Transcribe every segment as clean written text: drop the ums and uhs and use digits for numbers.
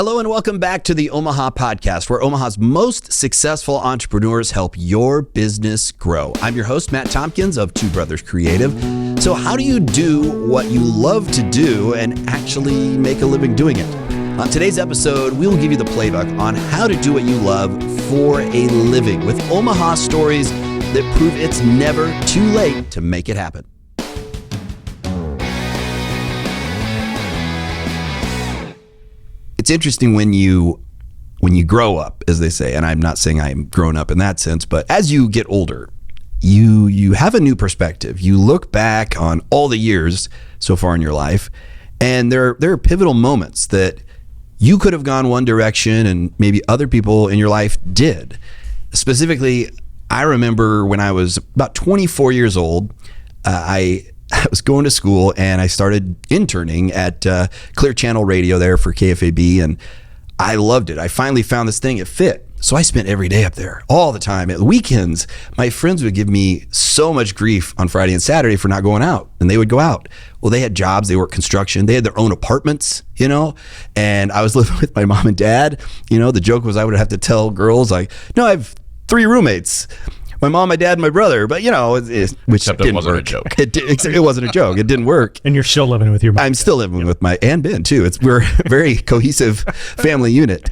Hello and welcome back to the Omaha Podcast, where Omaha's most successful entrepreneurs help your business grow. I'm your host, Matt Tompkins of Two Brothers Creative. So how do you do what you love to do and actually make a living doing it? On today's episode, we will give you the playbook on how to do what you love for a living with Omaha stories that prove it's never too late to make it happen. It's interesting when you grow up, as they say, and I'm not saying I'm grown up in that sense, but as you get older, you have a new perspective. You look back on all the years so far in your life, and there are pivotal moments that you could have gone one direction and maybe other people in your life did. Specifically, I remember when I was about 24 years old, I was going to school and I started interning at Clear Channel Radio there for KFAB, and I loved it. I finally found this thing, it fit. So I spent every day up there all the time. At the weekends, my friends would give me so much grief on Friday and Saturday for not going out, and they would go out. Well, they had jobs, they worked construction, they had their own apartments, and I was living with my mom and dad. The joke was I would have to tell girls like, no, I have 3 roommates. My mom, my dad, and my brother, but which Except didn't it wasn't work. a joke. It wasn't a joke. It didn't work. And you're still living with your mom. I'm still living with and Ben too. We're a very cohesive family unit.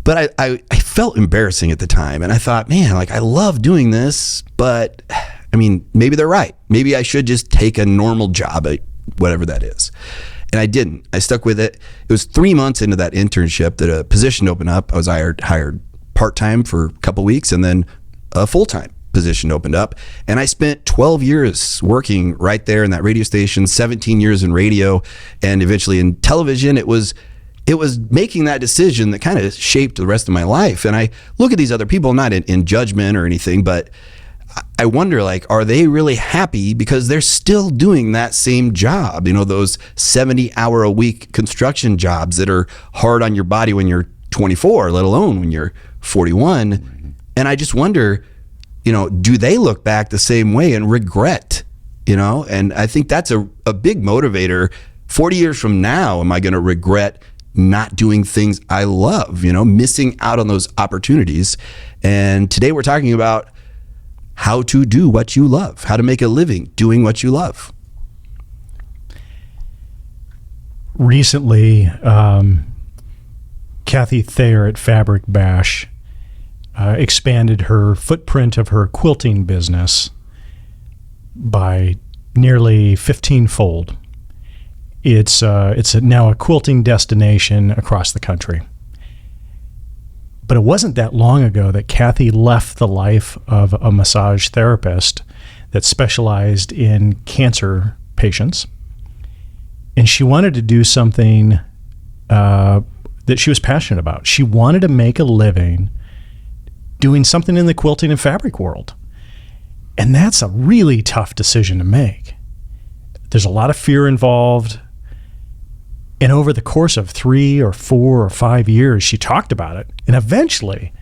But I felt embarrassing at the time, and I thought, man, I love doing this, but maybe they're right. Maybe I should just take a normal job at whatever that is. And I didn't. I stuck with it. It was 3 months into that internship that a position opened up. I was hired part-time for a couple weeks, and then a full-time position opened up, and I spent 12 years working right there in that radio station, 17 years in radio, and eventually in television. It was making that decision that kind of shaped the rest of my life. And I look at these other people, not in judgment or anything, but I wonder, are they really happy because they're still doing that same job? Those 70-hour-a-week construction jobs that are hard on your body when you're 24, let alone when you're 41. And I just wonder, do they look back the same way and regret, And I think that's a big motivator. 40 years from now, am I going to regret not doing things I love, missing out on those opportunities? And today we're talking about how to do what you love, how to make a living doing what you love. Recently, Kathy Thayer at Fabric Bash expanded her footprint of her quilting business by nearly 15-fold. It's now a quilting destination across the country. But it wasn't that long ago that Kathy left the life of a massage therapist that specialized in cancer patients, and she wanted to do something that she was passionate about. She wanted to make a living doing something in the quilting and fabric world. And that's a really tough decision to make. There's a lot of fear involved. And over the course of 3 or 4 or 5 years, she talked about it. And eventually,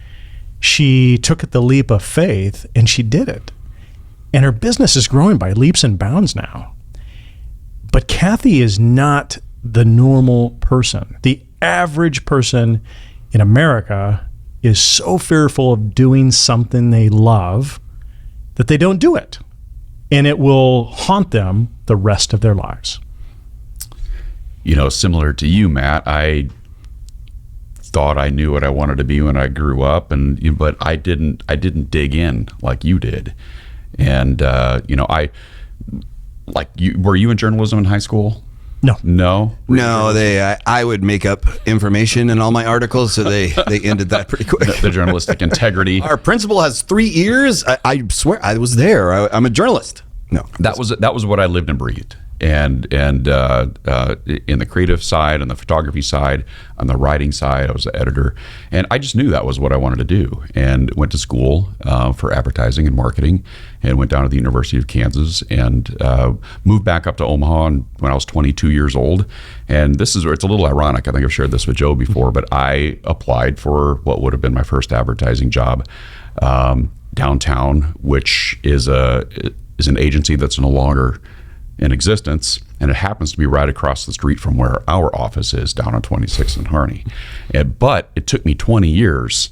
she took the leap of faith and she did it. And her business is growing by leaps and bounds now. But Kathy is not the normal person. The average person in America is so fearful of doing something they love that they don't do it. And it will haunt them the rest of their lives. Similar to you, Matt, I thought I knew what I wanted to be when I grew up, but I didn't dig in like you did. And were you in journalism in high school? No. I would make up information in all my articles, so they ended that pretty quick. The journalistic integrity. Our principal has 3 ears. I swear I was there. I'm a journalist. No, that was what I lived and breathed. And in the creative side, and the photography side, on the writing side, I was an editor, and I just knew that was what I wanted to do. And went to school for advertising and marketing, and went down to the University of Kansas, and moved back up to Omaha when I was 22 years old. And it's a little ironic. I think I've shared this with Joe before, but I applied for what would have been my first advertising job downtown, which is an agency that's no longer in existence, and it happens to be right across the street from where our office is down on 26th and Harney. But it took me 20 years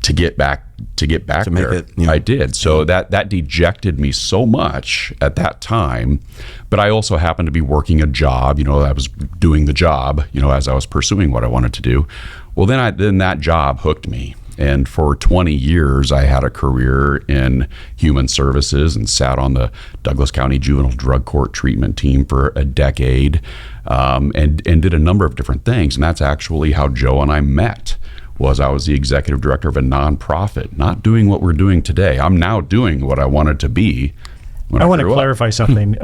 to get back there. I did. So that dejected me so much at that time. But I also happened to be working a job. I was doing the job, as I was pursuing what I wanted to do. Well, then that job hooked me. And for 20 years, I had a career in human services and sat on the Douglas County Juvenile Drug Court treatment team for a decade, and did a number of different things. And that's actually how Joe and I met. I was the executive director of a nonprofit, not doing what we're doing today. I'm now doing what I wanted to be. I want to clarify something,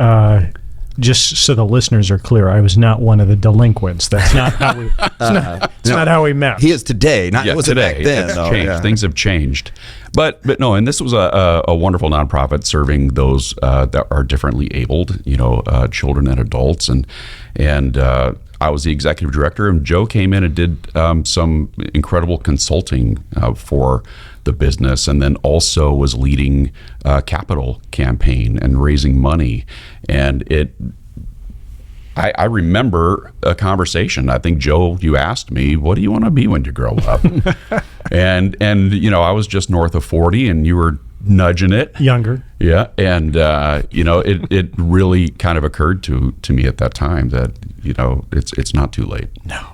just so the listeners are clear. I was not one of the delinquents. That's not how we. It's not how we met. He is today. Not yeah, wasn't today. Back then. It's changed. Yeah. Things have changed. But no, and this was a wonderful nonprofit serving those that are differently abled, children and adults, and I was the executive director, and Joe came in and did some incredible consulting for the business, and then also was leading a capital campaign and raising money. And I remember a conversation. I think, Joe, you asked me, what do you want to be when you grow up? and I was just north of 40, and you were nudging it. Younger. Yeah. And, it really kind of occurred to me at that time that, it's not too late. No.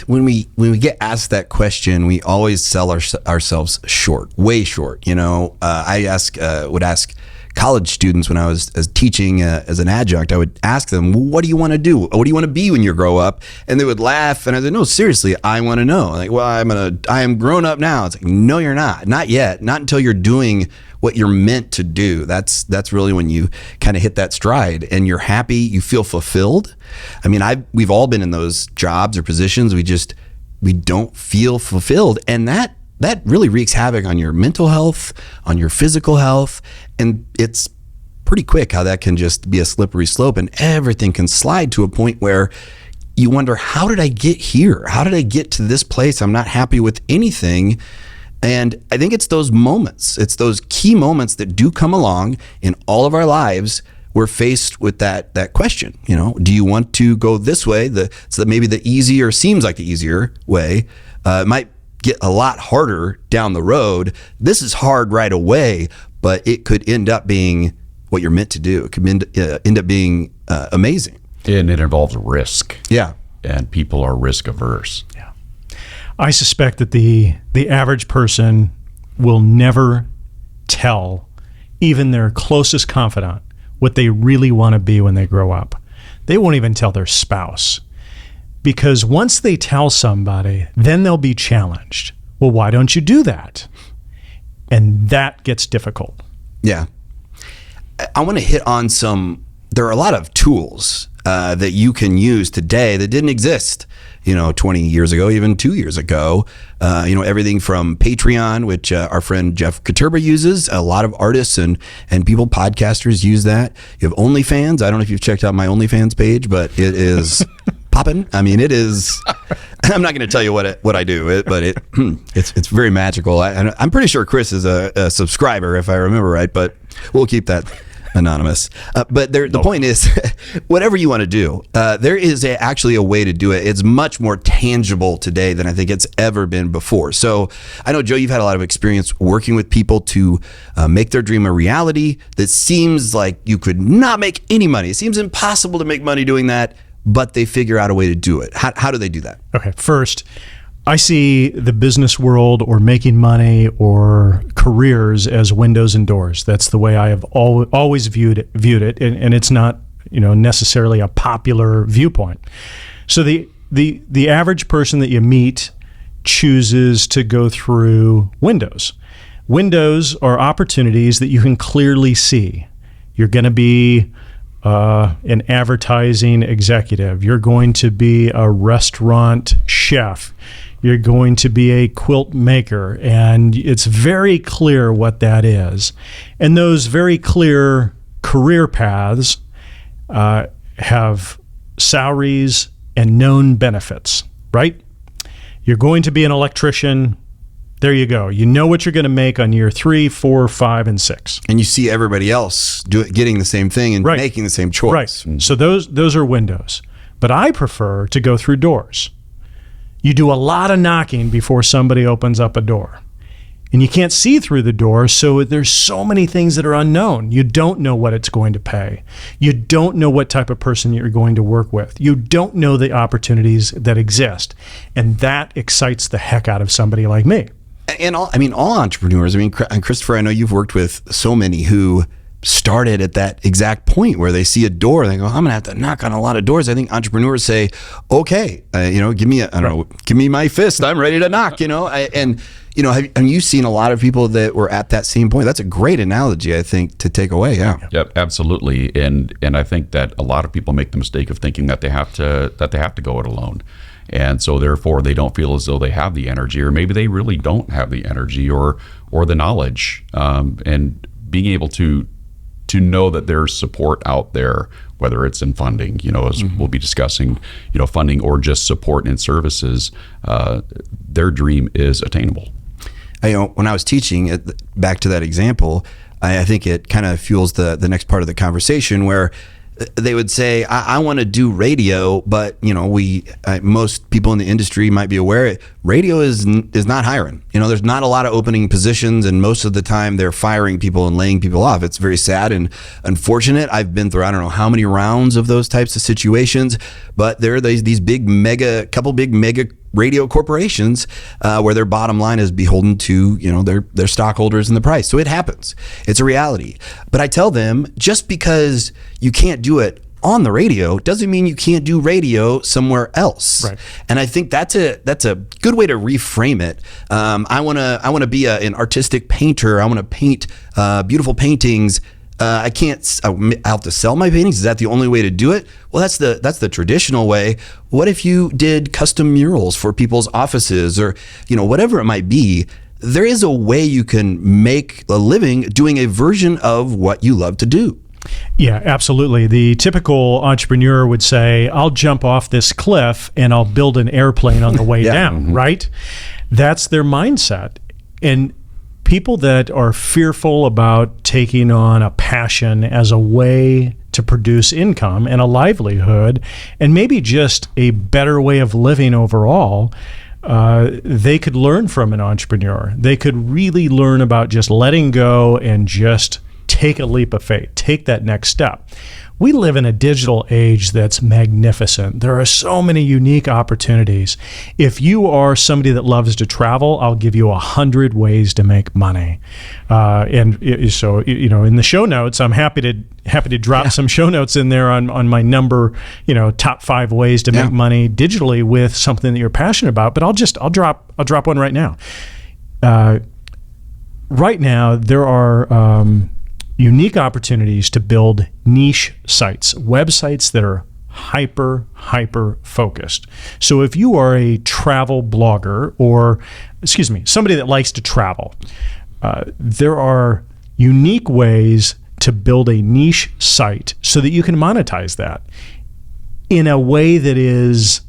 When we get asked that question, we always sell ourselves short, way short. I would ask college students when I was teaching as an adjunct. I would ask them, well, what do you want to do? What do you want to be when you grow up? And they would laugh, and I said, no, seriously, I want to know. Like, well, I am grown up now. It's like, no, you're not yet, not until you're doing what you're meant to do. That's really when you kind of hit that stride and you're happy, you feel fulfilled. I mean, we've all been in those jobs or positions. We don't feel fulfilled, and that really wreaks havoc on your mental health, on your physical health, and it's pretty quick how that can just be a slippery slope, and everything can slide to a point where you wonder, how did I get here? How did I get to this place? I'm not happy with anything. And I think it's those moments, it's those key moments that do come along in all of our lives. We're faced with that question, do you want to go this way? So that maybe the easier, seems like the easier way, might get a lot harder down the road. This is hard right away, but it could end up being what you're meant to do. It could end up being amazing. And it involves risk. Yeah. And people are risk averse. Yeah. I suspect that the average person will never tell even their closest confidant what they really want to be when they grow up. They won't even tell their spouse. Because once they tell somebody, then they'll be challenged. Well, why don't you do that? And that gets difficult. Yeah. I want to hit on there are a lot of tools that you can use today that didn't exist 20 years ago, even 2 years ago. Everything from Patreon, which our friend Jeff Katerba uses. A lot of artists and people, podcasters, use that. You have OnlyFans. I don't know if you've checked out my OnlyFans page, but it is popping. I mean, it is. I'm not going to tell you what I do, but it's very magical. I'm pretty sure Chris is a subscriber, if I remember right, but we'll keep that anonymous. But the point is, whatever you want to do, there is actually a way to do it. It's much more tangible today than I think it's ever been before. So I know, Joe, you've had a lot of experience working with people to make their dream a reality. That seems like you could not make any money. It seems impossible to make money doing that, but they figure out a way to do it. How do they do that? Okay, first, I see the business world or making money or careers as windows and doors. That's the way I have always viewed it, and it's not necessarily a popular viewpoint. So the average person that you meet chooses to go through windows. Windows are opportunities that you can clearly see. You're going to be an advertising executive. You're going to be a restaurant chef. You're going to be a quilt maker, and it's very clear what that is. And those very clear career paths have salaries and known benefits, right? You're going to be an electrician. There you go. You know what you're going to make on year 3, 4, 5, and 6. And you see everybody else getting the same thing and Right. making the same choice. Right. So those are windows. But I prefer to go through doors. You do a lot of knocking before somebody opens up a door. And you can't see through the door, so there's so many things that are unknown. You don't know what it's going to pay. You don't know what type of person you're going to work with. You don't know the opportunities that exist. And that excites the heck out of somebody like me. And all entrepreneurs, and Christopher, I know you've worked with so many who started at that exact point where they see a door and they go, I'm gonna have to knock on a lot of doors. I think entrepreneurs say, okay, give me my fist, I'm ready to knock, have you seen a lot of people that were at that same point? That's a great analogy, I think, to take away. Yep, absolutely. And I think that a lot of people make the mistake of thinking that they have to go it alone. And so therefore they don't feel as though they have the energy, or maybe they really don't have the energy or the knowledge, and being able to know that there's support out there, whether it's in funding, as we'll be discussing, funding or just support and services, their dream is attainable. When I was teaching, back to that example, I think it kind of fuels the next part of the conversation where they would say, I want to do radio, but most people in the industry might be aware radio is not hiring. There's not a lot of opening positions, and most of the time they're firing people and laying people off. It's very sad and unfortunate. I've been through I don't know how many rounds of those types of situations, but there are these big mega radio corporations where their bottom line is beholden to their stockholders and the price. So it happens. It's a reality. But I tell them, just because you can't do it on the radio doesn't mean you can't do radio somewhere else. Right. And I think that's a good way to reframe it. I want to be an artistic painter. I want to paint beautiful paintings. I have to sell my paintings. Is that the only way to do it? Well, that's the traditional way. What if you did custom murals for people's offices, or whatever it might be? There is a way you can make a living doing a version of what you love to do. Yeah, absolutely. The typical entrepreneur would say, I'll jump off this cliff and I'll build an airplane on the way down, right? That's their mindset. And people that are fearful about taking on a passion as a way to produce income and a livelihood, and maybe just a better way of living overall, they could learn from an entrepreneur. They could really learn about just letting go and just take a leap of faith, take that next step. We live in a digital age that's magnificent. There are so many unique opportunities. If you are somebody that loves to travel, I'll give you 100 ways to make money. So in the show notes, I'm happy to drop some show notes in there on my number, top 5 ways to make money digitally with something that you're passionate about. But I'll drop one right now. Right now, there are unique opportunities to build niche sites, websites that are hyper focused. So if you are a travel blogger, or somebody that likes to travel, there are unique ways to build a niche site so that you can monetize that in a way that is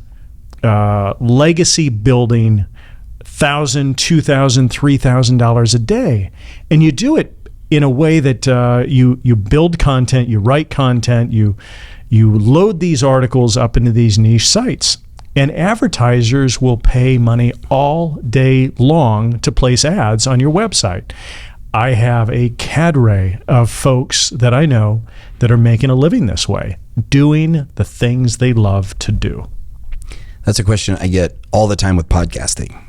legacy building, $1,000, $2,000, $3,000 a day. And you do it in a way that you build content, you write content, you load these articles up into these niche sites. And advertisers will pay money all day long to place ads on your website. I have a cadre of folks that I know that are making a living this way, doing the things they love to do. That's a question I get all the time with podcasting.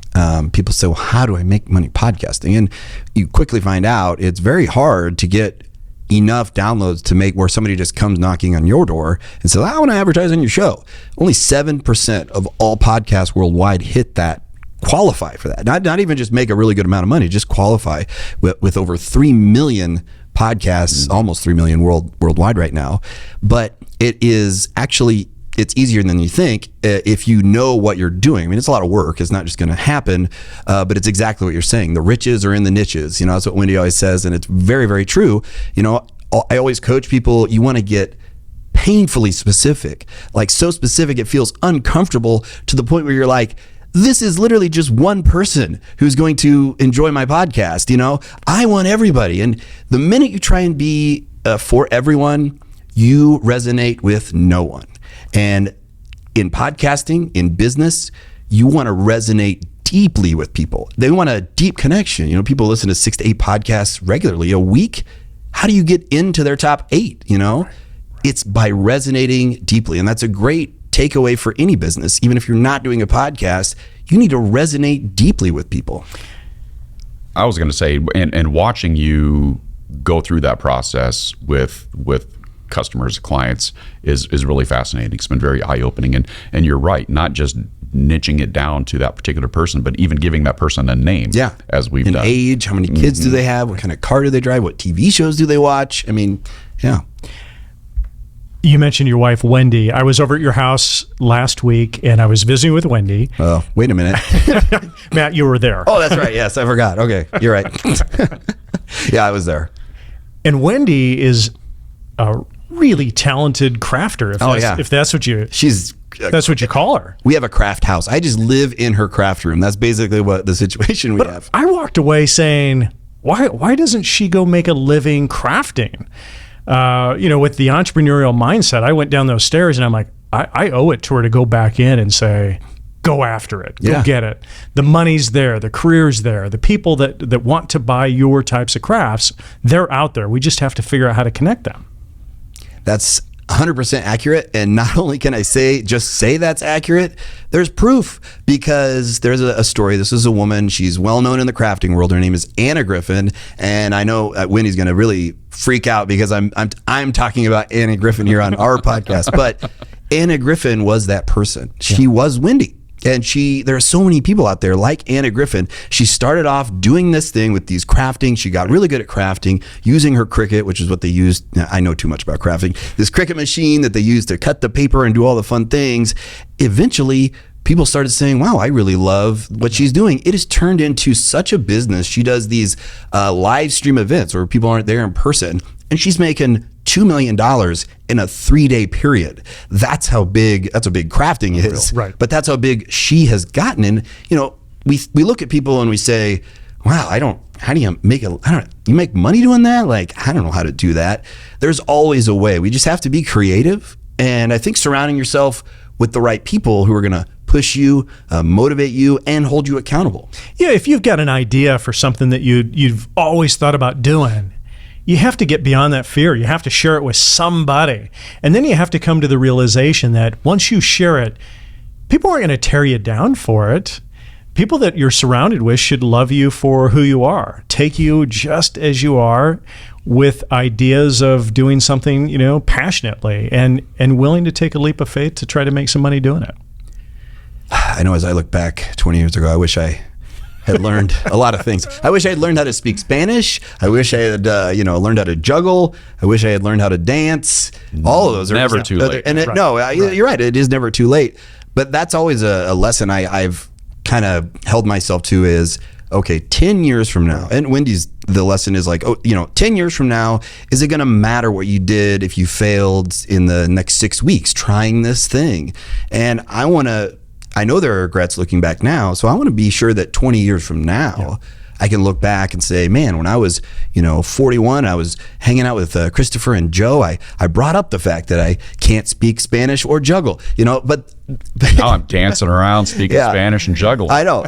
People say, well, how do I make money podcasting? And you quickly find out it's very hard to get enough downloads to make where somebody just comes knocking on your door and says, I want to advertise on your show. Only 7% of all podcasts worldwide hit that, qualify for that. Not even just make a really good amount of money, just qualify with over 3 million podcasts, almost 3 million worldwide right now. But it is actually, it's easier than you think if you know what you're doing. I mean, it's a lot of work. It's not just going to happen, but it's exactly what you're saying. The riches are in the niches. That's what Wendy always says, and it's very, very true. I always coach people, you want to get painfully specific, like so specific it feels uncomfortable to the point where you're like, this is literally just one person who's going to enjoy my podcast. I want everybody. And the minute you try and be for everyone, you resonate with no one. And in podcasting, in business, you want to resonate deeply with people. They want a deep connection. People listen to 6 to 8 podcasts regularly a week. How do you get into their top 8? It's by resonating deeply. And that's a great takeaway for any business. Even if you're not doing a podcast, you need to resonate deeply with people. I was going to say, and watching you go through that process with customers, clients is really fascinating. It's been very eye-opening. And you're right, not just niching it down to that particular person, but even giving that person a name. Yeah. As we've An done. age, how many kids do they have? What kind of car do they drive? What TV shows do they watch? Yeah. You mentioned your wife, Wendy. I was over at your house last week, and I was visiting with Wendy. Oh, wait a minute. Matt, you were there. Oh, that's right. Yes, I forgot. Okay, you're right. Yeah, I was there. And Wendy is a really talented crafter. If that's what you that's what you call her. We have a craft house. I just live in her craft room. That's basically what the situation we have. I walked away saying, why doesn't she go make a living crafting? With the entrepreneurial mindset, I went down those stairs and I'm like, I owe it to her to go back in and say, go after it, go get it. The money's there, the career's there, the people that want to buy your types of crafts, they're out there. We just have to figure out how to connect them. That's 100% accurate. And not only can I say that's accurate, there's proof, because there's a story. This is a woman. She's well known in the crafting world. Her name is Anna Griffin. And I know Wendy's going to really freak out because I'm talking about Anna Griffin here on our podcast. But Anna Griffin was that person. She was Wendy. And there are so many people out there like Anna Griffin. She started off doing this thing with these crafting. She got really good at crafting using her Cricut, which is what they used. I know too much about crafting. This Cricut machine that they use to cut the paper and do all the fun things. Eventually, people started saying, wow, I really love what she's doing. It has turned into such a business. She does these live stream events where people aren't there in person, and she's making $2 million in a 3-day period. That's how big crafting is. Right. But that's how big she has gotten. And, we look at people and we say, wow, you make money doing that? Like, I don't know how to do that. There's always a way. We just have to be creative. And I think surrounding yourself with the right people who are going to push you, motivate you, and hold you accountable. Yeah, if you've got an idea for something that you've always thought about doing, you have to get beyond that fear. You have to share it with somebody. And then you have to come to the realization that once you share it, people aren't going to tear you down for it. People that you're surrounded with should love you for who you are, take you just as you are, with ideas of doing something, passionately and willing to take a leap of faith to try to make some money doing it. I know as I look back 20 years ago, I wish I had learned a lot of things. I wish I had learned how to speak Spanish. I wish I had, learned how to juggle. I wish I had learned how to dance. All of those are never too late. And you're right. It is never too late. But that's always a lesson I've kind of held myself to is, okay, 10 years from now, and Wendy's, the lesson is like, 10 years from now, is it going to matter what you did if you failed in the next 6 weeks trying this thing? And I know there are regrets looking back now, so I want to be sure that 20 years from now, I can look back and say, man, when I was, 41, I was hanging out with Christopher and Joe. I brought up the fact that I can't speak Spanish or juggle, but now I'm dancing around speaking Spanish and juggle. I know.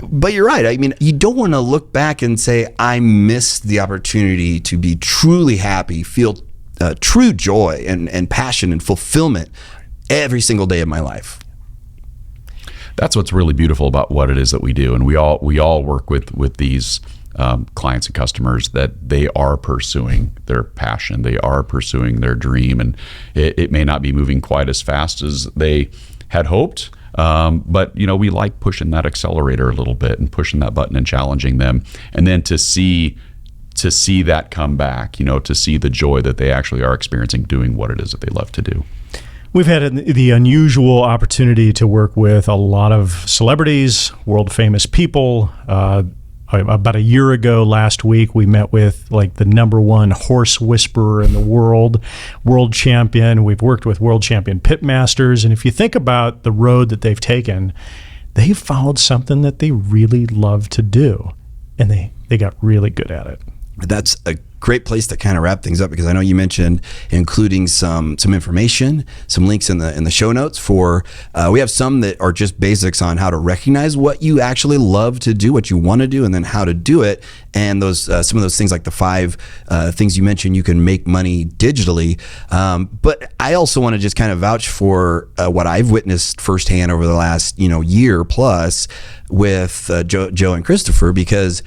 But you're right. I mean, you don't want to look back and say, I missed the opportunity to be truly happy, feel true joy and passion and fulfillment every single day of my life. That's what's really beautiful about what it is that we do, and we all work with these clients and customers that they are pursuing their passion, they are pursuing their dream, and it may not be moving quite as fast as they had hoped, but we like pushing that accelerator a little bit and pushing that button and challenging them, and then to see that come back, to see the joy that they actually are experiencing doing what it is that they love to do. We've had the unusual opportunity to work with a lot of celebrities, world famous people. About a year ago, last week, we met with like the #1 horse whisperer in the world champion. We've worked with world champion pitmasters. And if you think about the road that they've taken, they followed something that they really love to do, and they got really good at it. That's a great place to kind of wrap things up, because I know you mentioned including some information, some links in the show notes for we have some that are just basics on how to recognize what you actually love to do, what you want to do, and then how to do it. And those some of those things, like the 5 things you mentioned you can make money digitally. But I also want to just kind of vouch for what I've witnessed firsthand over the last year plus with Joe and Christopher, because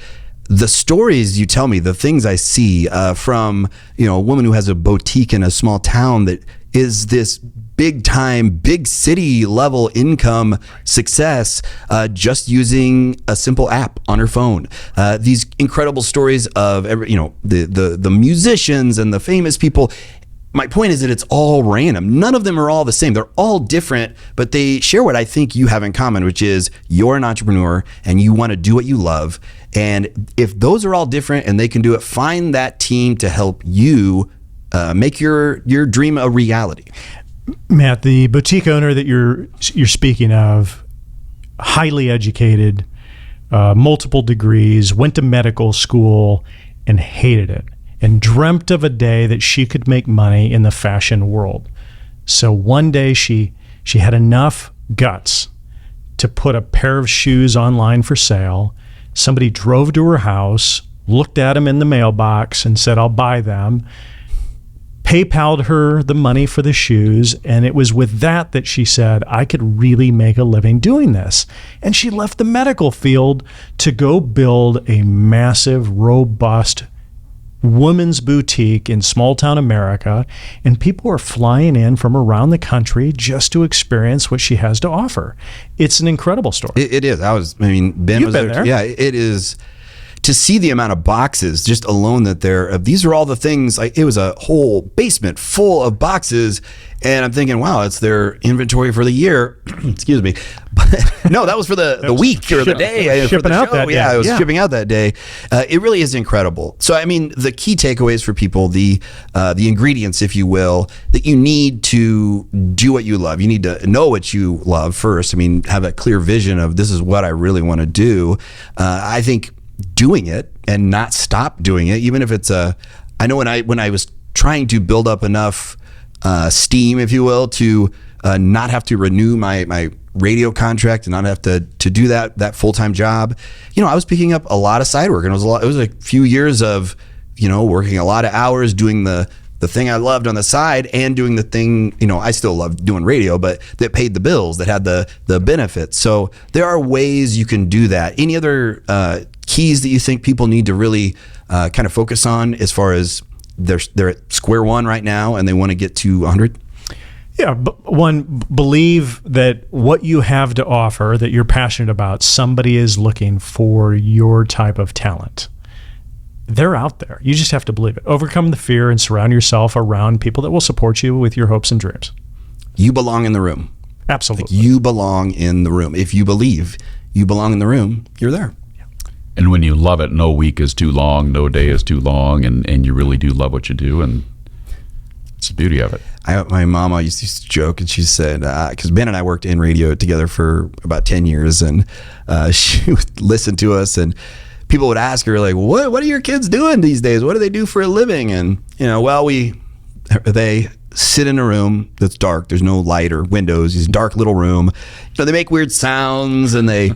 the stories you tell me, the things I see from a woman who has a boutique in a small town that is this big time, big city level income success just using a simple app on her phone. These incredible stories of the musicians and the famous people. My point is that it's all random. None of them are all the same. They're all different, but they share what I think you have in common, which is you're an entrepreneur and you want to do what you love. And if those are all different and they can do it, find that team to help you make your dream a reality. Matt, the boutique owner that you're speaking of, highly educated, multiple degrees, went to medical school and hated it, and dreamt of a day that she could make money in the fashion world. So one day she had enough guts to put a pair of shoes online for sale. Somebody drove to her house, looked at them in the mailbox and said, "I'll buy them." PayPal'd her the money for the shoes, and it was with that she said, "I could really make a living doing this." And she left the medical field to go build a massive, robust women's boutique in small town America, and people are flying in from around the country just to experience what she has to offer. It's an incredible story. It is. Ben You've was been there. there. Yeah, it is. To see the amount of boxes just alone that these are all the things, like it was a whole basement full of boxes, and I'm thinking, wow, it's their inventory for the year. Excuse me. But no, that was for the week or the day. Shipping out that day. Yeah, I was shipping out that day. It really is incredible. So, the key takeaways for people, the ingredients, if you will, that you need to do what you love. You need to know what you love first. Have a clear vision of this is what I really want to do. I think doing it and not stop doing it, even if it's I know when I was trying to build up enough steam, if you will, to not have to renew my radio contract and not have to do that full-time job, I was picking up a lot of side work, and it was a few years of working a lot of hours doing the thing I loved on the side and doing the thing, I still love doing radio, but that paid the bills, that had the benefits. So there are ways you can do that. Any other keys that you think people need to really kind of focus on as far as they're at square one right now and they want to get to 100? Yeah, one, believe that what you have to offer, that you're passionate about, somebody is looking for your type of talent. They're out there. You just have to believe it. Overcome the fear and surround yourself around people that will support you with your hopes and dreams. You belong in the room. Absolutely. You belong in the room. If you believe you belong in the room, you're there. And when you love it, no week is too long, no day is too long, and you really do love what you do, and it's the beauty of it. My mama used to joke, and she said, because Ben and I worked in radio together for about 10 years, and she would listen to us, and people would ask her, like, what are your kids doing these days? What do they do for a living? And, they sit in a room that's dark. There's no light or windows. This dark little room. They make weird sounds, and they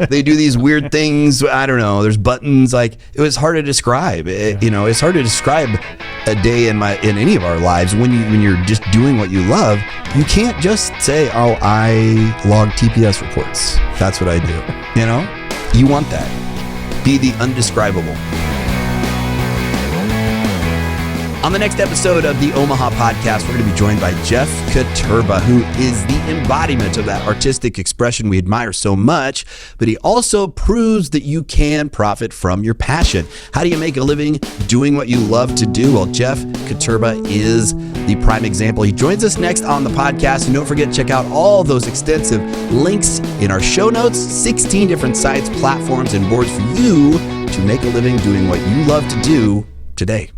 they do these weird things. I don't know. There's buttons. Like, it was hard to describe. It's hard to describe a day in any of our lives when you're just doing what you love. You can't just say, "Oh, I log TPS reports. That's what I do." You want that. Be the undescribable. On the next episode of the Omaha Podcast, we're going to be joined by Jeff Katurba, who is the embodiment of that artistic expression we admire so much, but he also proves that you can profit from your passion. How do you make a living doing what you love to do? Well, Jeff Katurba is the prime example. He joins us next on the podcast, and don't forget to check out all those extensive links in our show notes, 16 different sites, platforms, and boards for you to make a living doing what you love to do today.